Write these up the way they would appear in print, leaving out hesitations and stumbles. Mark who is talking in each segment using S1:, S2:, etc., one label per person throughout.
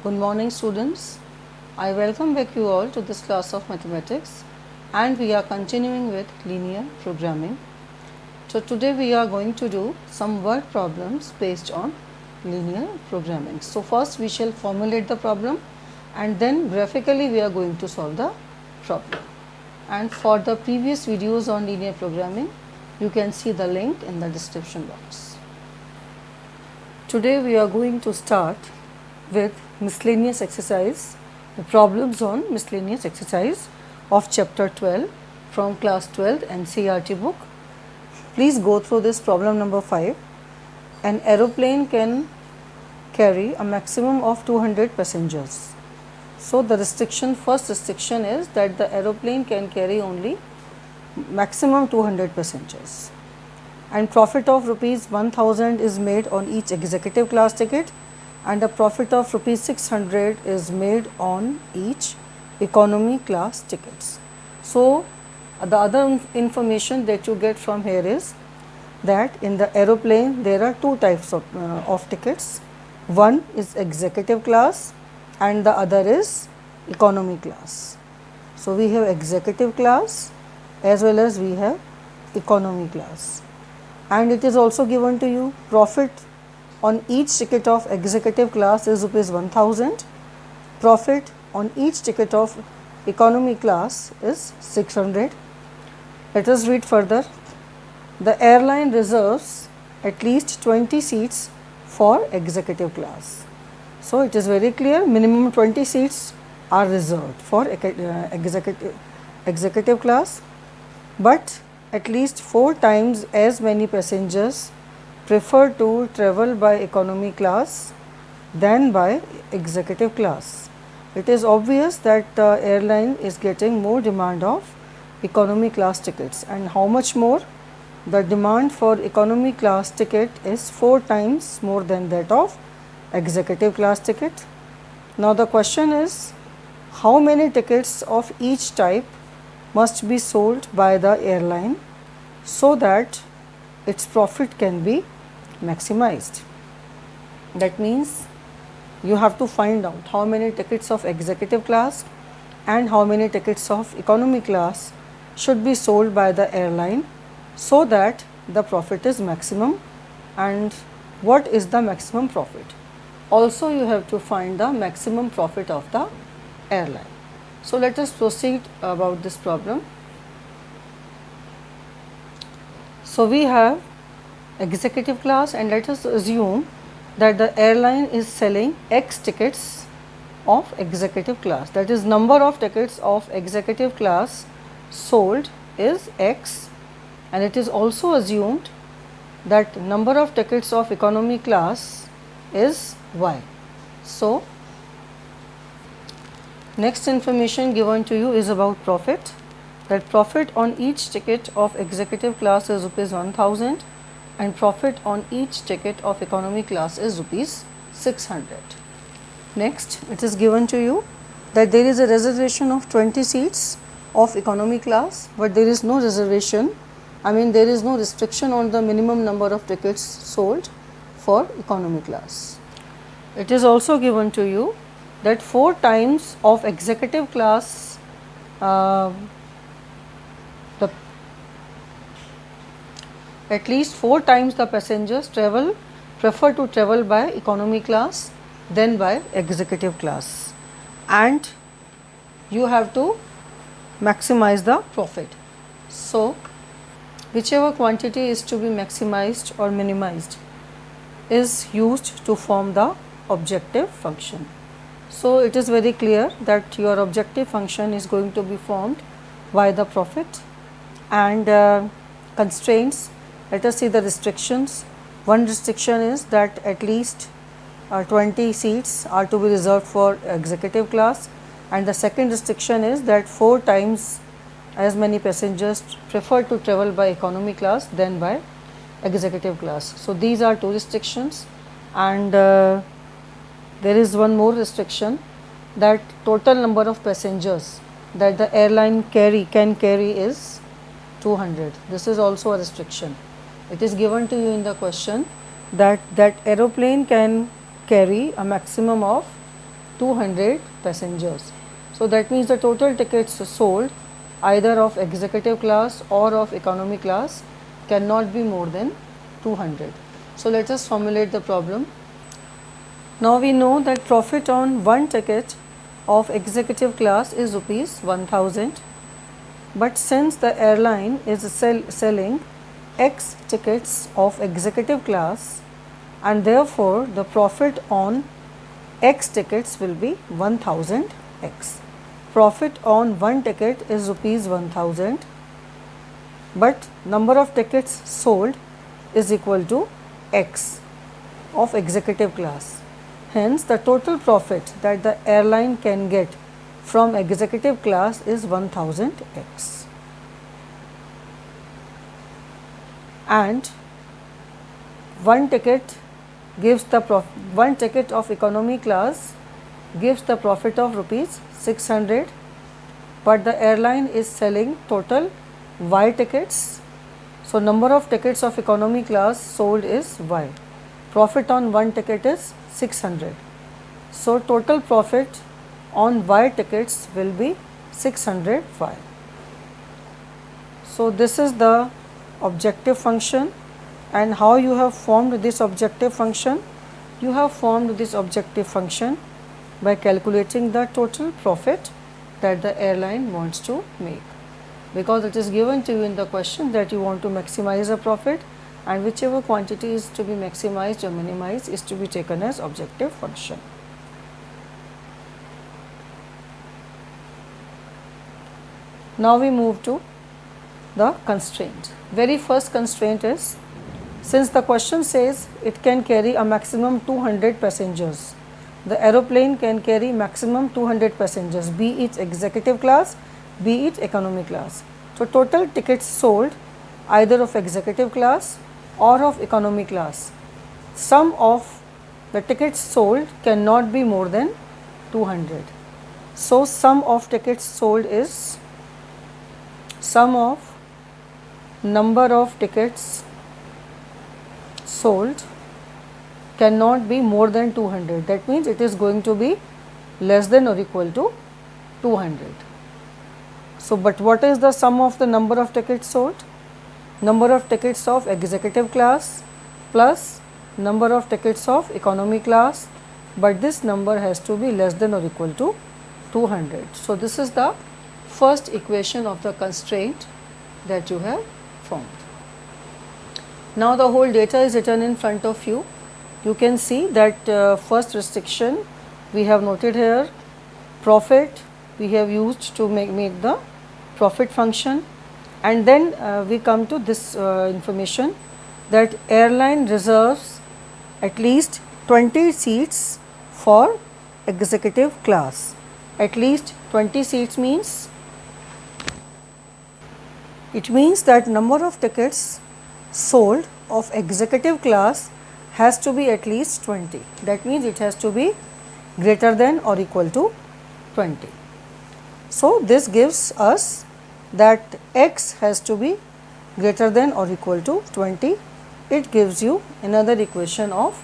S1: Good morning students. I welcome back you all to this class of mathematics and we are continuing with linear programming. So today we are going to do some word problems based on linear programming. So first we shall formulate the problem and then graphically we are going to solve the problem. And for the previous videos on linear programming you can see the link in the description box. Today we are going to start with miscellaneous exercise, the problems on miscellaneous exercise of chapter 12 from class 12 NCERT book. Please go through this problem number 5. An aeroplane can carry a maximum of 200 passengers. So the first restriction is that the aeroplane can carry only maximum 200 passengers. And profit of rupees 1000 is made on each executive class ticket and a profit of rupees 600 is made on each economy class tickets. So the other information that you get from here is that in the aeroplane there are two types of tickets. One is executive class and the other is economy class. So we have executive class as well as we have economy class. And it is also given to you profit on each ticket of executive class is rupees 1000, profit on each ticket of economy class is 600. Let us read further. The airline reserves at least 20 seats for executive class. So it is very clear, minimum 20 seats are reserved for executive class, but at least 4 times as many passengers prefer to travel by economy class than by executive class. It is obvious that the airline is getting more demand of economy class tickets, and how much more? The demand for economy class ticket is 4 times more than that of executive class ticket. Now the question is, how many tickets of each type must be sold by the airline so that its profit can be maximized? That means you have to find out how many tickets of executive class and how many tickets of economy class should be sold by the airline so that the profit is maximum, and what is the maximum profit. Also you have to find the maximum profit of the airline. So let us proceed about this problem. So we have executive class and let us assume that the airline is selling X tickets of executive class, that is number of tickets of executive class sold is X, and it is also assumed that number of tickets of economy class is Y. So next information given to you is about profit, that profit on each ticket of executive class is rupees 1000 and profit on each ticket of economy class is rupees 600. Next, it is given to you that there is a reservation of 20 seats of economy class, but there is no reservation, there is no restriction on the minimum number of tickets sold for economy class. It is also given to you that 4 times of executive class at least 4 times the passengers prefer to travel by economy class than by executive class, and you have to maximize the profit. So whichever quantity is to be maximized or minimized is used to form the objective function. So it is very clear that your objective function is going to be formed by the profit and constraints. Let us see the restrictions. One restriction is that at least 20 seats are to be reserved for executive class, and the second restriction is that 4 times as many passengers prefer to travel by economy class than by executive class. So these are 2 restrictions, and there is one more restriction, that total number of passengers that the airline can carry is 200. This is also a restriction. It is given to you in the question that aeroplane can carry a maximum of 200 passengers. So that means the total tickets sold either of executive class or of economy class cannot be more than 200. So let us formulate the problem. Now we know that profit on one ticket of executive class is rupees 1000, but since the airline is selling X tickets of executive class, and therefore the profit on X tickets will be 1000x. Profit on one ticket is rupees 1000, but number of tickets sold is equal to X of executive class. Hence, the total profit that the airline can get from executive class is 1000x. And one ticket gives the one ticket of economy class gives the profit of rupees 600, but the airline is selling total Y tickets. So number of tickets of economy class sold is Y. Profit on one ticket is 600. So total profit on Y tickets will be 600Y. So this is the objective function. And how you have formed this objective function? You have formed this objective function by calculating the total profit that the airline wants to make, because it is given to you in the question that you want to maximize a profit, and whichever quantity is to be maximized or minimized is to be taken as objective function. Now we move to the constraint. Very first constraint is, since the question says it can carry a maximum 200 passengers, the aeroplane can carry maximum 200 passengers, be it executive class, be it economy class. So total tickets sold either of executive class or of economy class, sum of the tickets sold cannot be more than 200. So sum of tickets sold is sum of number of tickets sold cannot be more than 200. That means it is going to be less than or equal to 200. So, but what is the sum of the number of tickets sold? Number of tickets of executive class plus number of tickets of economy class, but this number has to be less than or equal to 200. So, this is the first equation of the constraint that you have formed. Now, the whole data is written in front of you. You can see that first restriction we have noted here, profit we have used to make the profit function, and then we come to this information that airline reserves at least 20 seats for executive class. At least 20 seats means, it means that number of tickets sold of executive class has to be at least 20. That means it has to be greater than or equal to 20. So this gives us that x has to be greater than or equal to 20. It gives you another equation of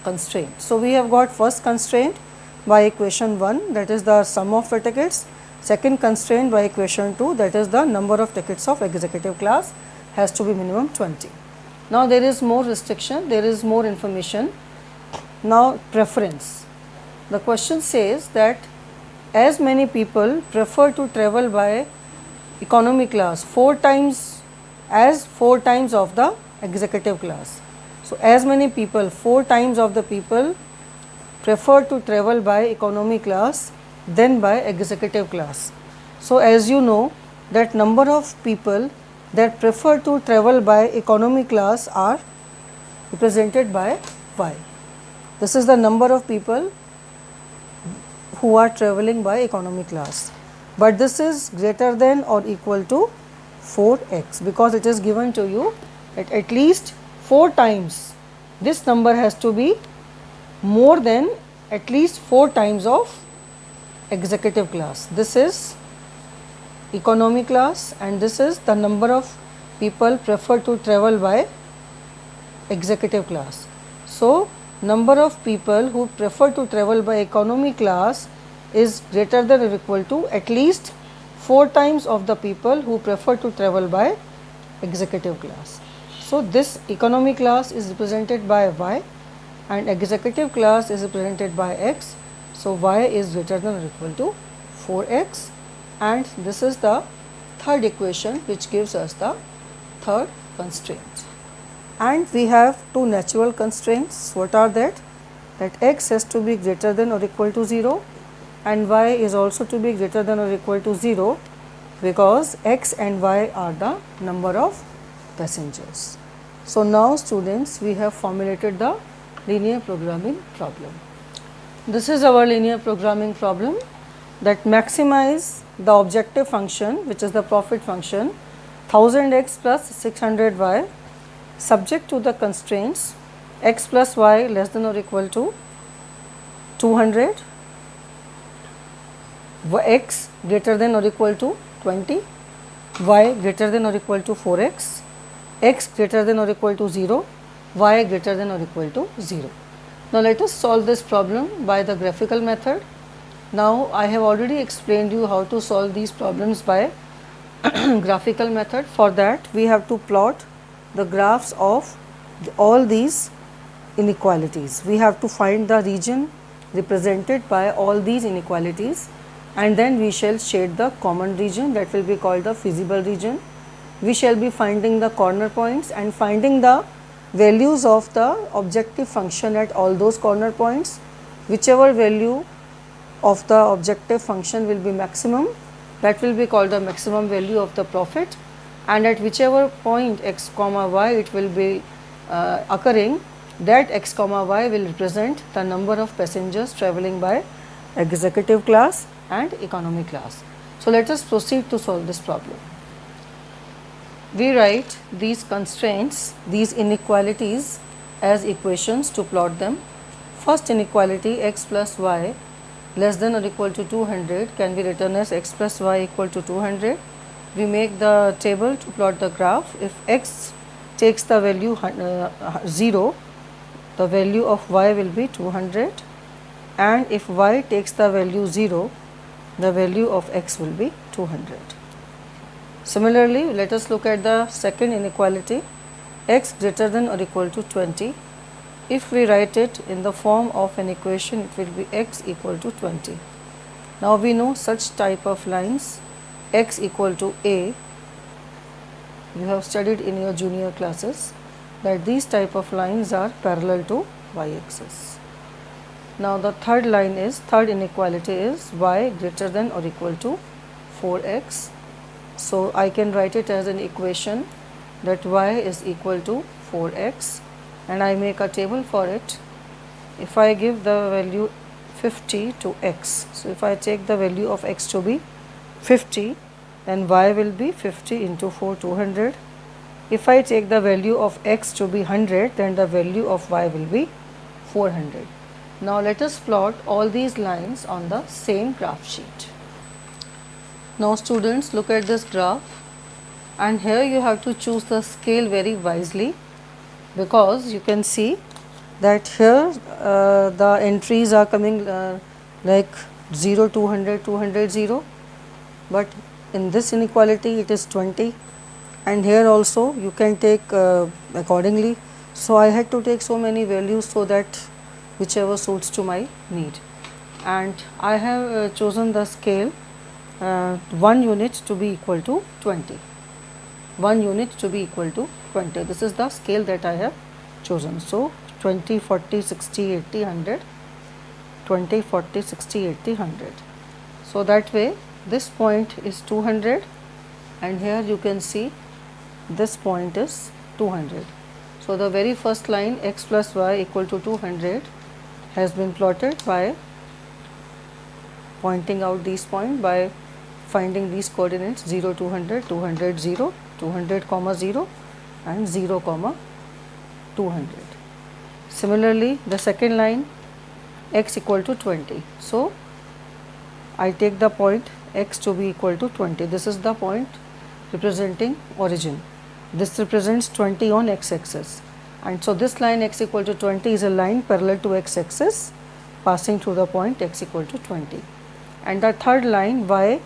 S1: constraint. So we have got first constraint by equation 1, that is the sum of the tickets. Second constraint by equation 2, that is the number of tickets of executive class has to be minimum 20. Now there is more restriction, there is more information. Now preference. The question says that as many people prefer to travel by economy class 4 times of the executive class. So as many people, 4 times of the people prefer to travel by economy class than by executive class. So as you know that number of people that prefer to travel by economy class are represented by Y. This is the number of people who are traveling by economy class, but this is greater than or equal to 4x, because it is given to you at least 4 times. This number has to be more than at least 4 times of executive class. This is economy class and this is the number of people prefer to travel by executive class. So number of people who prefer to travel by economy class is greater than or equal to at least 4 times of the people who prefer to travel by executive class. So, this economy class is represented by y and executive class is represented by x. So, y is greater than or equal to 4x, and this is the third equation which gives us the third constraint. And we have two natural constraints. What are that? That x has to be greater than or equal to 0 and y is also to be greater than or equal to 0, because x and y are the number of passengers. So, now students, we have formulated the linear programming problem. This is our linear programming problem that maximize the objective function, which is the profit function 1000x plus 600y subject to the constraints x plus y less than or equal to 200, x greater than or equal to 20, y greater than or equal to 4x, x greater than or equal to 0, y greater than or equal to 0. Now, let us solve this problem by the graphical method. Now, I have already explained you how to solve these problems by graphical method. For that, we have to plot the graphs of all these inequalities. We have to find the region represented by all these inequalities, and then we shall shade the common region, that will be called the feasible region. We shall be finding the corner points and finding the values of the objective function at all those corner points. Whichever value of the objective function will be maximum, that will be called the maximum value of the profit, and at whichever point x comma y it will be occurring, that x comma y will represent the number of passengers travelling by executive class and economy class. So, let us proceed to solve this problem. We write these constraints, these inequalities as equations to plot them. First inequality, x plus y less than or equal to 200 can be written as x plus y equal to 200. We make the table to plot the graph. If x takes the value 0, the value of y will be 200, and if y takes the value 0, the value of x will be 200. Similarly, let us look at the second inequality, x greater than or equal to 20. If we write it in the form of an equation, it will be x equal to 20. Now, we know such type of lines, x equal to a, you have studied in your junior classes that these type of lines are parallel to y-axis. Now, the third line is, third inequality is y greater than or equal to 4x. So, I can write it as an equation that y is equal to 4x, and I make a table for it. If I give the value 50 to x, so if I take the value of x to be 50, then y will be 50 into 4, 200. If I take the value of x to be 100, then the value of y will be 400. Now, let us plot all these lines on the same graph sheet. Now, students, look at this graph, and here you have to choose the scale very wisely, because you can see that here the entries are coming like 0, 200, 200, 0, but in this inequality it is 20, and here also you can take accordingly. So, I had to take so many values so that whichever suits to my need, and I have chosen the scale 1 unit to be equal to 20, 1 unit to be equal to 20. This is the scale that I have chosen. So, 20, 40, 60, 80, 100, 20, 40, 60, 80, 100. So, that way this point is 200, and here you can see this point is 200. So, the very first line x plus y equal to 200 has been plotted by pointing out these points, by finding these coordinates 0, 200, 200, 0, 200 comma 0 and 0 comma 200. Similarly, the second line x equal to 20. So, I take the point x to be equal to 20. This is the point representing origin. This represents 20 on x axis. and so this line x equal to 20 is a line parallel to x axis passing through the point x equal to 20. And the third line y,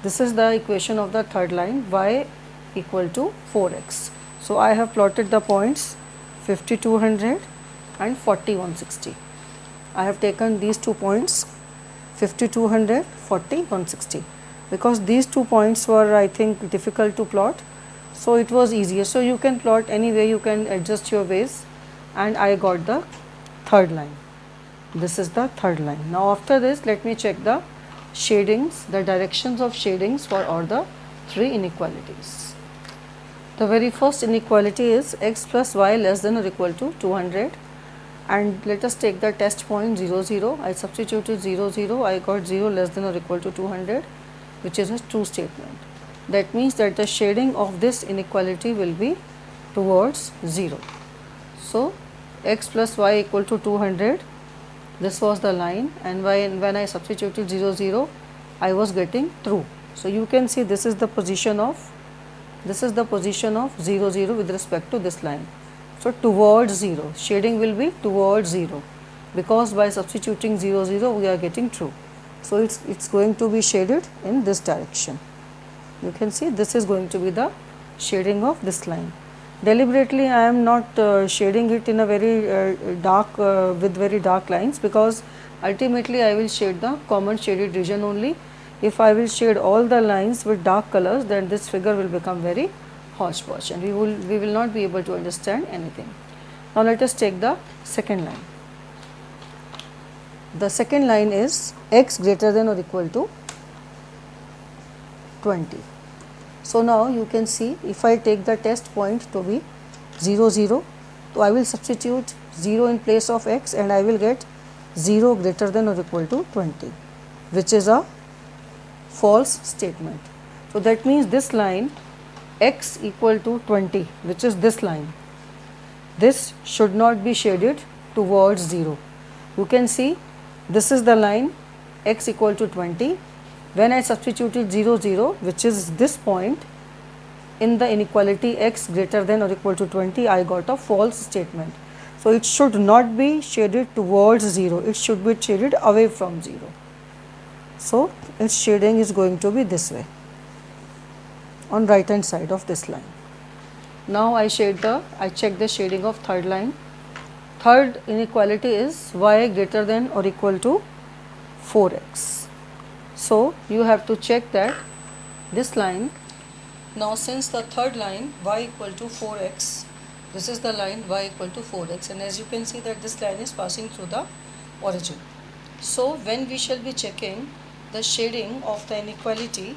S1: this is the equation of the third line, y equal to 4x. So I have plotted the points 5200 and 4160. I have taken these 2 points 5200, 40, 160 because these 2 points were, I think, difficult to plot, so it was easier. So you can plot any way, you can adjust your ways, and I got the third line. This is the third line. Now after this, let me check the shadings, the directions of shadings for all the 3 inequalities. The very first inequality is x plus y less than or equal to 200, and let us take the test point 0 0. I substituted 0 0, I got 0 less than or equal to 200, which is a true statement. That means that the shading of this inequality will be towards 0. So x plus y equal to 200, this was the line, and when I substituted 0 0, I was getting true. So you can see this is the position of 0 0 with respect to this line. So towards 0, shading will be towards 0, because by substituting 0 0 we are getting true. So it's going to be shaded in this direction. You can see this is going to be the shading of this line. Deliberately I am not shading it in a very dark with very dark lines, because ultimately I will shade the common shaded region only. If I will shade all the lines with dark colors, then this figure will become very hodgepodge and we will not be able to understand anything. Now let us take the second line. The second line is x greater than or equal to 20. So now you can see, if I take the test point to be 0 0, so I will substitute 0 in place of x and I will get 0 greater than or equal to 20, which is a false statement. So that means this line x equal to 20, which is this line, this should not be shaded towards 0. You can see this is the line x equal to 20. When I substituted 0 0, which is this point, in the inequality x greater than or equal to 20, I got a false statement. So it should not be shaded towards 0, it should be shaded away from 0. So its shading is going to be this way, on right hand side of this line. Now I check the shading of third line. Third inequality is y greater than or equal to 4x. So you have to check that this line. Now since the third line y equal to 4x, this is the line y equal to 4x, and as you can see that this line is passing through the origin. So when we shall be checking the shading of the inequality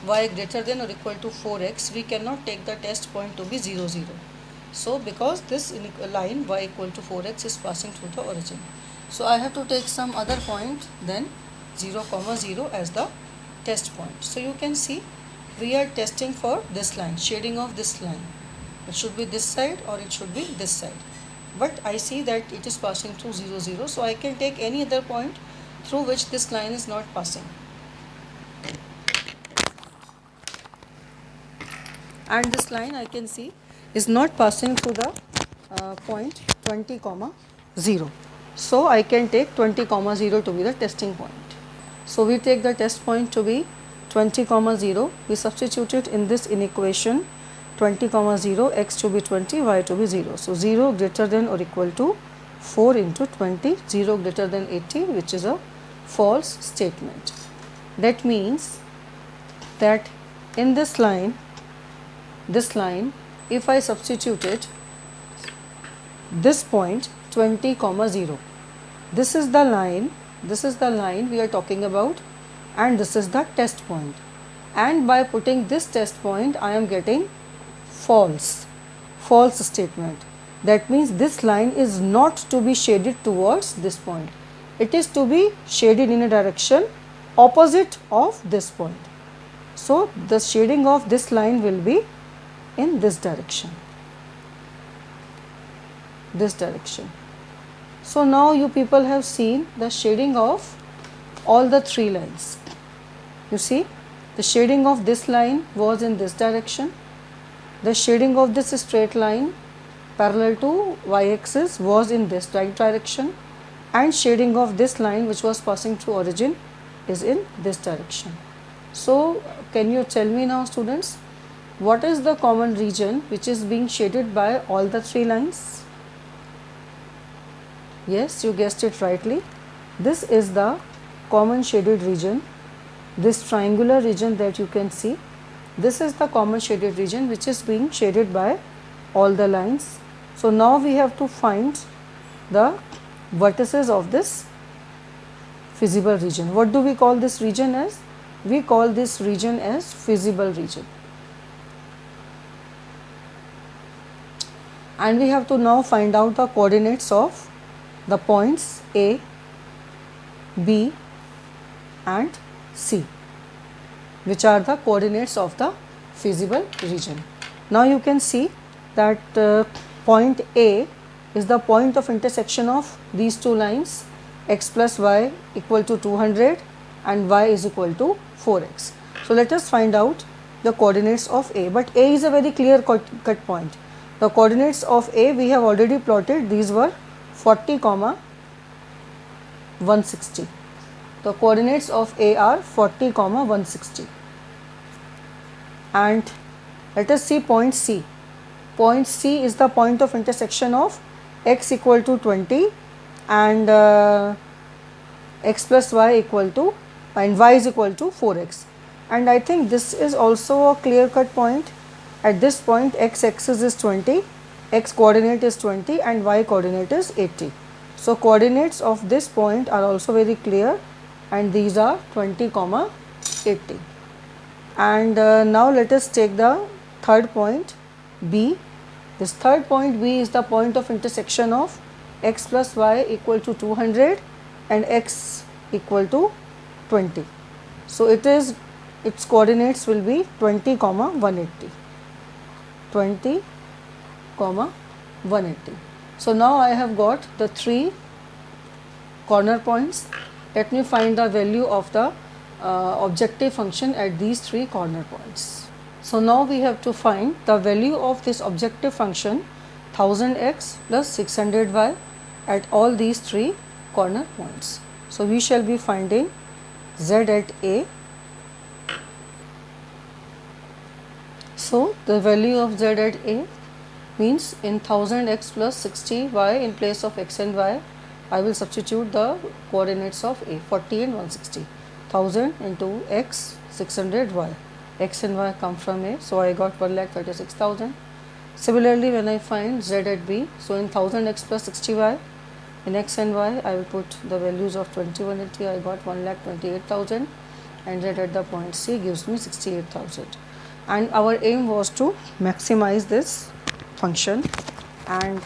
S1: y greater than or equal to 4x, we cannot take the test point to be 0 0. So because this line y equal to 4x is passing through the origin, so I have to take some other point then 0 comma 0 as the test point. So you can see we are testing for this line, shading of this line. It should be this side or it should be this side, but I see that it is passing through 0 0, so I can take any other point through which this line is not passing. And this line I can see is not passing through the point 20 comma 0. So I can take 20 comma 0 to be the testing point. So we take the test point to be 20 comma 0. We substitute it in this inequation 20 comma 0, x to be 20, y to be 0. So 0 greater than or equal to 4 into 20, 0 greater than 80, which is a false statement. That means that in this line, if I substituted this point 20 comma 0, this is the line we are talking about, and this is the test point, and by putting this test point I am getting false statement. That means this line is not to be shaded towards this point, it is to be shaded in a direction opposite of this point. So the shading of this line will be in this direction. So now you people have seen the shading of all the 3 lines. You see, the shading of this line was in this direction, the shading of this straight line parallel to y-axis was in this right direction, and shading of this line which was passing through origin is in this direction. So can you tell me now, students, what is the common region which is being shaded by all the three lines? Yes, you guessed it rightly. This is the common shaded region. This triangular region that you can see, this is the common shaded region which is being shaded by all the lines. So now we have to find the vertices of this feasible region. What do we call this region as? We call this region as feasible region. And we have to now find out the coordinates of the points A, B and C, which are the coordinates of the feasible region. Now you can see that point A is the point of intersection of these two lines, x plus y equal to 200 and y is equal to 4x. So let us find out the coordinates of A, but A is a very clear cut point. The coordinates of A we have already plotted, these were 40, 160. The coordinates of A are 40, 160. And let us see point C. Point C is the point of intersection of x equal to 20 and x plus y equal to, and y is equal to 4x. And I think this is also a clear cut point. At this point x axis is 20, x coordinate is 20 and y coordinate is 80. So coordinates of this point are also very clear, and these are 20, 80. And now let us take the third point B. This third point B is the point of intersection of x plus y equal to 200 and x equal to 20. So its coordinates will be 20, 180. 20, 180. So now I have got the three corner points. Let me find the value of the objective function at these three corner points. So now we have to find the value of this objective function 1000x plus 600y at all these three corner points. So we shall be finding z at A. So the value of z at A means in 1000x plus 60y, in place of x and y I will substitute the coordinates of A, 40 and 160. 1000 into x, 600y. X and y come from A, so I got 1,36,000. Similarly, when I find z at B, so in 1000x plus 60y, in x and y I will put the values of 2180, I got 1,28,000, and z at the point C gives me 68,000. And our aim was to maximize this function, and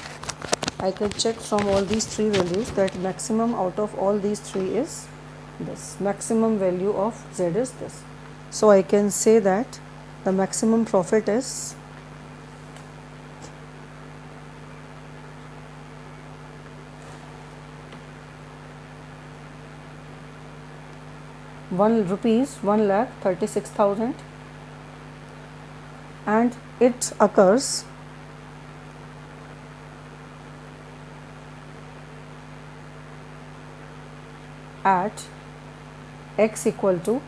S1: I can check from all these three values that maximum out of all these three is this. Maximum value of z is this. So I can say that the maximum profit is rupees 1,36,000, and it occurs at x equal to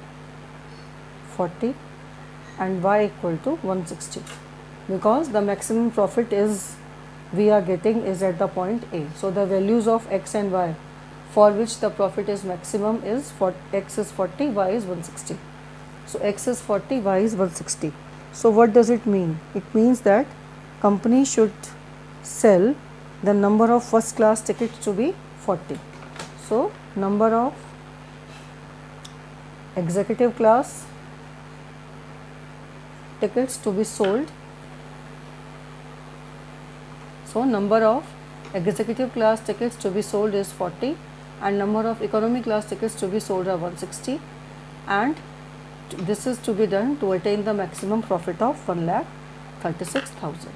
S1: 40 and y equal to 160, because the maximum profit is we are getting is at the point A. So the values of x and y for which the profit is maximum is for x is 40, y is 160. So x is 40, y is 160. So what does it mean? It means that company should sell the number of first class tickets to be 40. So number of executive class tickets to be sold. So number of executive class tickets to be sold is 40 and number of economy class tickets to be sold are 160, and this is to be done to attain the maximum profit of 1,36,000.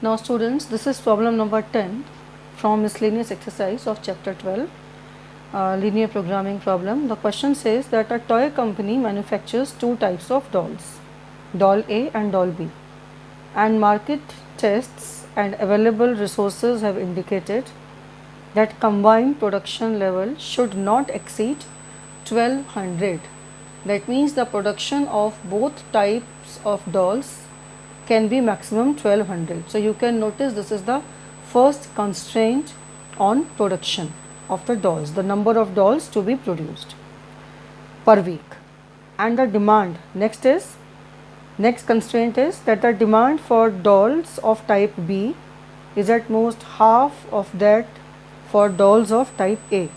S1: Now students, this is problem number 10 from miscellaneous exercise of chapter 12, linear programming problem. The question says that a toy company manufactures two types of dolls, doll A and doll B. and market tests and available resources have indicated that combined production level should not exceed 1200. That means the production of both types of dolls can be maximum 1200. So you can notice this is the first constraint on production of the dolls, the number of dolls to be produced per week. And the demand next constraint is that the demand for dolls of type B is at most half of that for dolls of type A.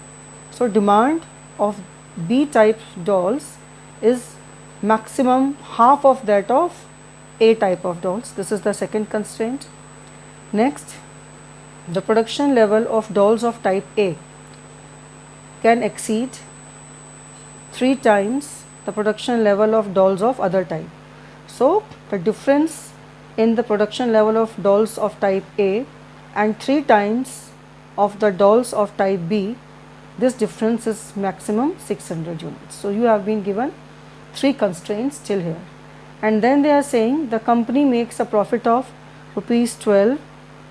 S1: So demand of B type dolls is maximum half of that of A type of dolls. This is the second constraint. Next, the production level of dolls of type A can exceed 3 times the production level of dolls of other type. So the difference in the production level of dolls of type A and 3 times of the dolls of type B, this difference is maximum 600 units. So you have been given 3 constraints till here, and then they are saying the company makes a profit of rupees 12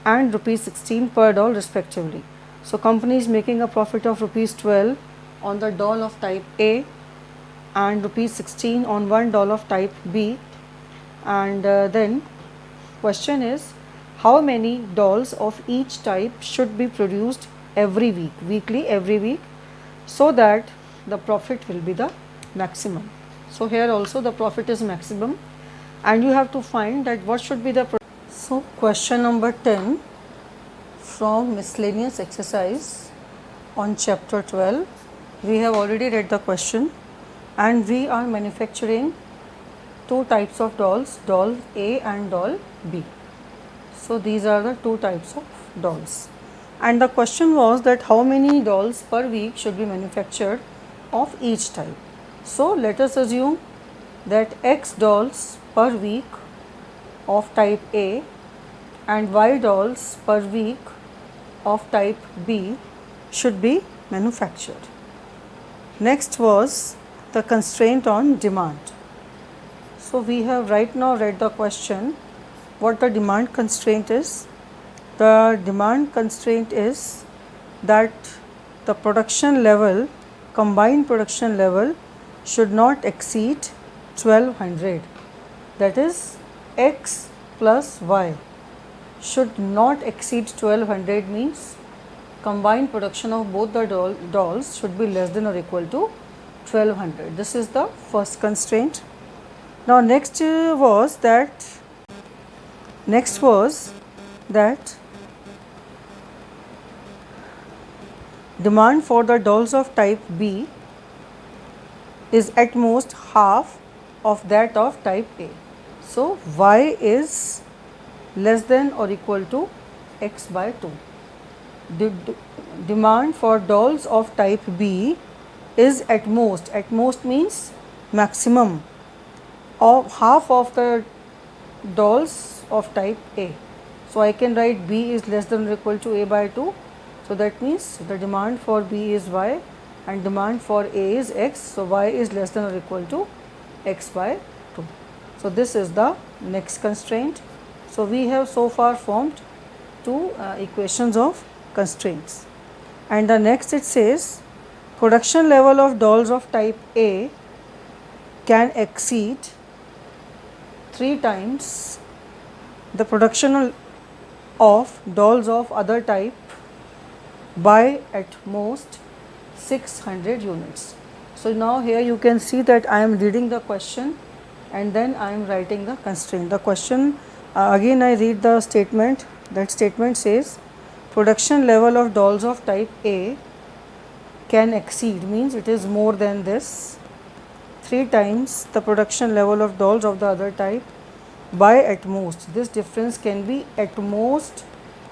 S1: and rupees 16 per doll respectively. So company is making a profit of rupees 12 on the doll of type A and rupees 16 on one doll of type B, and then question is how many dolls of each type should be produced every week, so that the profit will be the maximum. So here also the profit is maximum, and you have to find that what should be the so question number 10 from miscellaneous exercise on chapter 12. We have already read the question, and we are manufacturing 2 types of dolls, doll A and doll B. So these are the 2 types of dolls, and the question was that how many dolls per week should be manufactured of each type. So let us assume that X dolls per week of type A and Y dolls per week of type B should be manufactured. Next was the constraint on demand. So we have right now read the question. What the demand constraint is? The demand constraint is that the production level, combined production level, should not exceed 1200. That is X plus Y should not exceed 1200 means combined production of both the dolls should be less than or equal to 1200. This is the first constraint. Now next was that demand for the dolls of type B is at most half of that of type A. So Y is less than or equal to X by 2. The demand for dolls of type B is at most means maximum of half of the dolls of type A. So I can write B is less than or equal to A by 2. So that means the demand for B is Y and demand for A is X. So Y is less than or equal to X by 2. So this is the next constraint. So we have so far formed 2 equations of constraints, and the next it says production level of dolls of type A can exceed 3 times the production of dolls of other type by at most 600 units. So now here you can see that I am reading the question and then I am writing the constraint. The question again I read the statement. That statement says production level of dolls of type A can exceed, means it is more than this, 3 times the production level of dolls of the other type by at most. This difference can be at most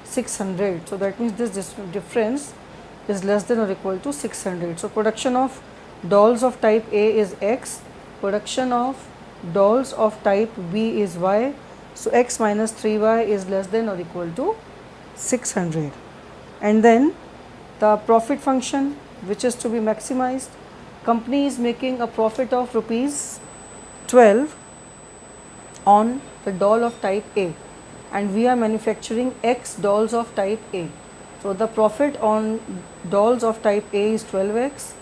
S1: 600. So that means this difference is less than or equal to 600. So production of dolls of type A is X, production of dolls of type B is Y. So X minus 3Y is less than or equal to 600. And then the profit function which is to be maximized. Company is making a profit of rupees 12 on the doll of type A, and we are manufacturing X dolls of type A. So the profit on dolls of type A is 12x,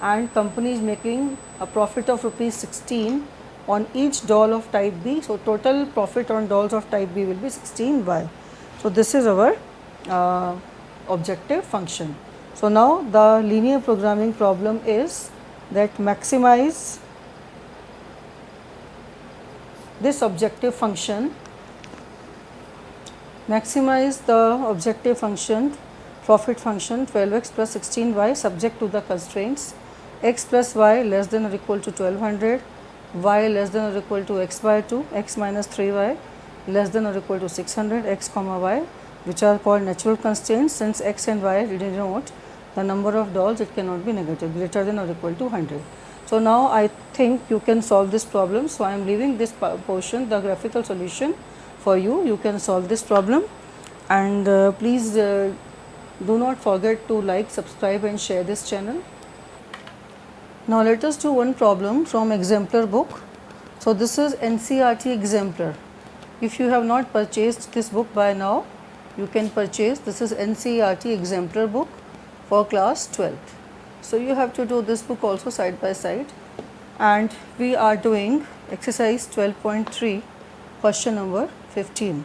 S1: and company is making a profit of rupees 16 on each doll of type B. So total profit on dolls of type B will be 16y. So this is our objective function. So now the linear programming problem is that maximize this objective function, maximize the objective function, profit function 12x plus 16y subject to the constraints x plus y less than or equal to 1200, y less than or equal to x by 2, x minus 3y less than or equal to 600, x comma y, which are called natural constraints. Since x and y denote the number of dolls, it cannot be negative, greater than or equal to 100. So now I think you can solve this problem. So I am leaving this portion, the graphical solution for you. You can solve this problem, and please do not forget to like, subscribe and share this channel. Now let us do one problem from exemplar book. So this is NCERT exemplar. If you have not purchased this book by now, you can purchase. This is NCERT exemplar book for class 12th. So you have to do this book also side by side, and we are doing exercise 12.3, question number 15.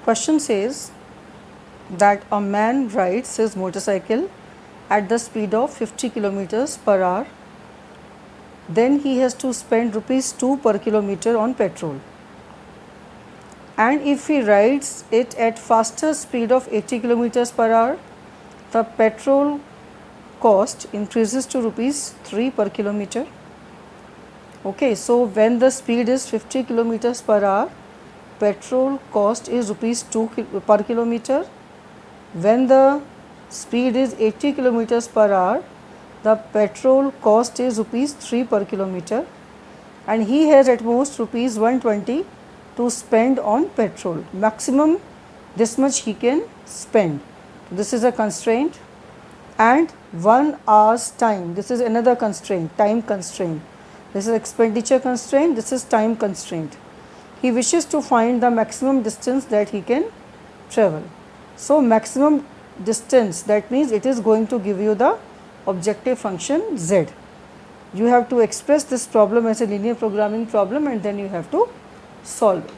S1: Question says that a man rides his motorcycle at the speed of 50 kilometers per hour. Then he has to spend rupees 2 per kilometer on petrol. And if he rides it at faster speed of 80 kilometers per hour, the petrol cost increases to rupees 3 per kilometer. Okay, so when the speed is 50 kilometers per hour, petrol cost is rupees 2 per kilometer. When the speed is 80 kilometers per hour, the petrol cost is rupees 3 per kilometer, and he has at most rupees 120 to spend on petrol. Maximum this much he can spend. This is a constraint, and 1 hour's time. This is another constraint, time constraint. This is expenditure constraint, this is time constraint. He wishes to find the maximum distance that he can travel. So maximum distance, that means it is going to give you the objective function z. You have to express this problem as a linear programming problem, and then you have to solve it.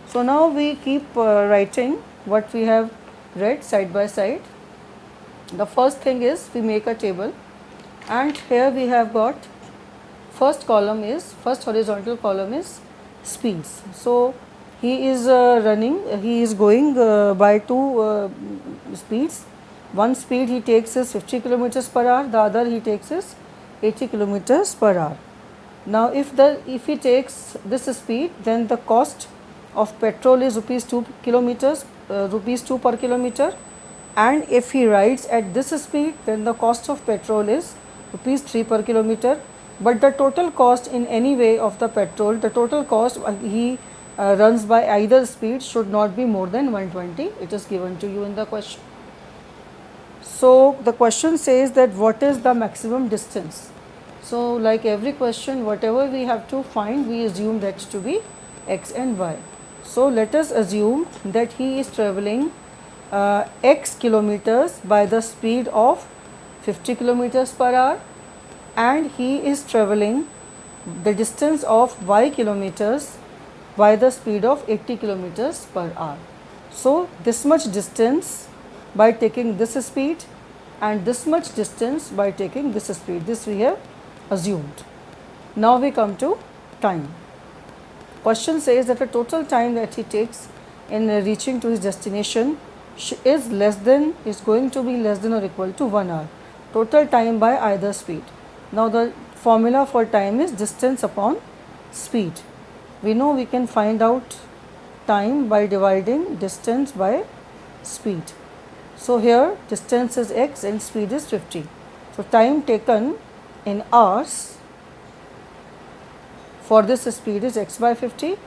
S1: So now we keep writing what we have read side by side. The first thing is we make a table, and here we have got first horizontal column is speeds. So he is he is going by two speeds. One speed he takes is 50 kilometers per hour, the other he takes is 80 kilometers per hour. Now if he takes this speed, then the cost of petrol is rupees 2 per kilometer, and if he rides at this speed, then the cost of petrol is rupees 3 per kilometer. But the total cost in any way of the petrol, the total cost he runs by either speed should not be more than 120. It is given to you in the question. So the question says that what is the maximum distance. So like every question, whatever we have to find, we assume that to be x and y. So let us assume that he is traveling x kilometers by the speed of 50 kilometers per hour, and he is traveling the distance of y kilometers by the speed of 80 kilometers per hour. So this much distance by taking this speed, and this much distance by taking this speed. This we have assumed. Now we come to time. Question says that the total time that he takes in reaching to his destination is going to be less than or equal to 1 hour. Total time by either speed. Now the formula for time is distance upon speed. We know we can find out time by dividing distance by speed. So here distance is x and speed is 50. So time taken in hours for this speed is x by 50.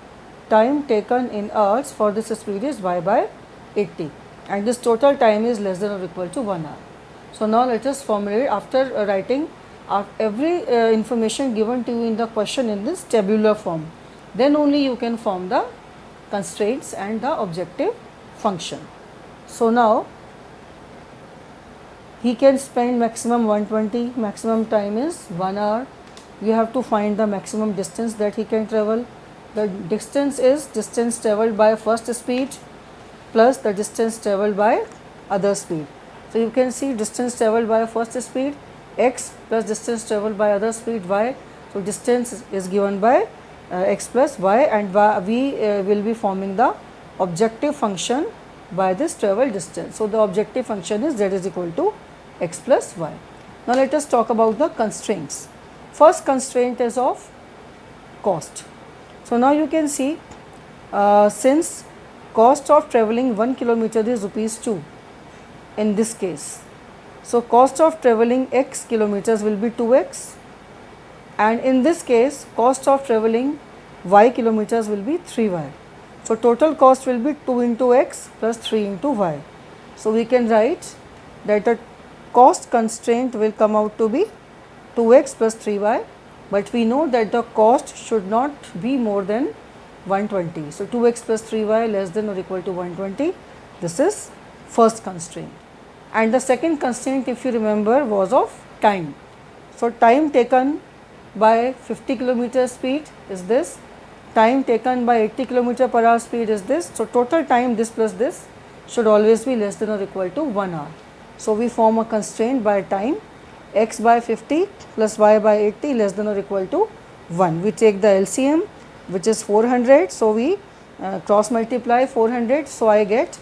S1: Time taken in hours for this speed is y by 80, and this total time is less than or equal to 1 hour. So now let us formulate after writing every information given to you in the question in this tabular form. Then only you can form the constraints and the objective function. So now he can spend maximum 120, maximum time is 1 hour. You have to find the maximum distance that he can travel. The distance is distance travelled by first speed plus the distance travelled by other speed. So you can see distance travelled by first speed x plus distance travelled by other speed y. So distance is given by x plus y, and we will be forming the objective function by this travel distance. So the objective function is z is equal to x plus y. Now let us talk about the constraints. First constraint is of cost. So now you can see since cost of travelling 1 kilometer is rupees 2 in this case. So cost of travelling x kilometers will be 2x, and in this case cost of travelling y kilometers will be 3y. So total cost will be 2 into x plus 3 into y. So we can write that the cost constraint will come out to be 2x plus 3y, but we know that the cost should not be more than 120. So 2x plus 3y less than or equal to 120. This is first constraint. And the second constraint, if you remember, was of time. So time taken by 50 kilometer speed is this, time taken by 80 kilometer per hour speed is this. So total time this plus this should always be less than or equal to 1 hour. So we form a constraint by time, x by 50 plus y by 80 less than or equal to 1. We take the LCM, which is 400. So we cross multiply 400. So I get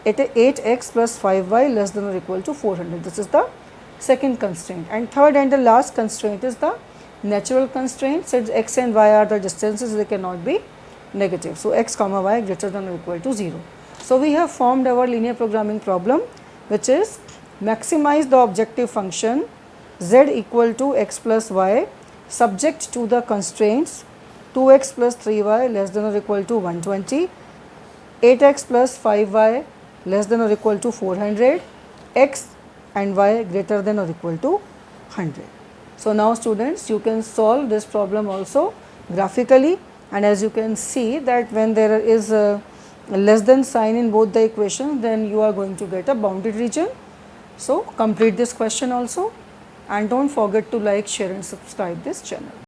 S1: 8x plus 5y less than or equal to 400. This is the second constraint. And third and the last constraint is the natural constraint. Since x and y are the distances, they cannot be negative. So x comma y greater than or equal to 0. So we have formed our linear programming problem, which is maximize the objective function z equal to x plus y subject to the constraints 2x plus 3y less than or equal to 120, 8x plus 5y less than or equal to 400, x and y greater than or equal to 100. So now students, you can solve this problem also graphically, and as you can see that when there is a less than sign in both the equations, then you are going to get a bounded region. So complete this question also, and don't forget to like, share and subscribe this channel.